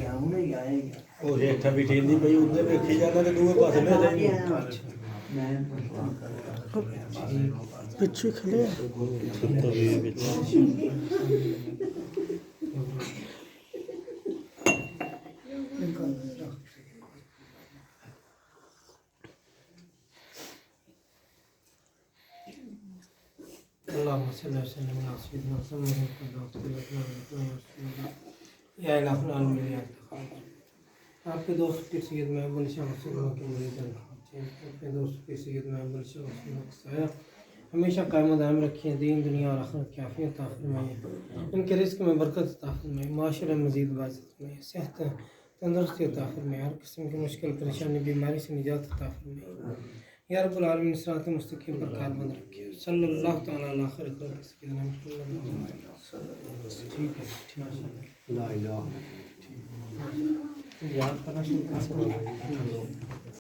ਉਹ ਰੇਠਾ ਵੀ ਠੇਂਦੀ ਪਈ ਉਹਦੇ ਵੇਖੀ ਜਾਂਦਾ ਤੇ ਦੂਏ ਪਾਸੇ ਲੈ ਜਾਈਂ ਪਿੱਛੇ ਖਲੇ اللهم صل وسلم على سيدنا محمد या इलाहुल मिलियत आपके दोस्त की सैयद महबूब शाह रसूलुल्लाह के मुरीद अपने दोस्त की सैयद महबूब शाह रसूलुल्लाह का साया हमेशा कायम दायम रखिए दीन दुनिया और आखिरत की आफियत अता फरमाइए इनके रिस्क में बरकत अता फरमाइए माशरे में मज़ीद बाज़त फरमाइए सेहत तंदुरुस्ती अता फरमाइए हर किस्म की मुश्किल परेशानी बीमारी से निजात अता फरमाइए या रब्बुल आलमीन सिरात मुस्तकीम पर कारबंद रखिए सल्लल्लाहु तआला अला खैर खल्क़ि सय्यिदना मुहम्मद ठीक है ला इलाहा याद करना शुरू कर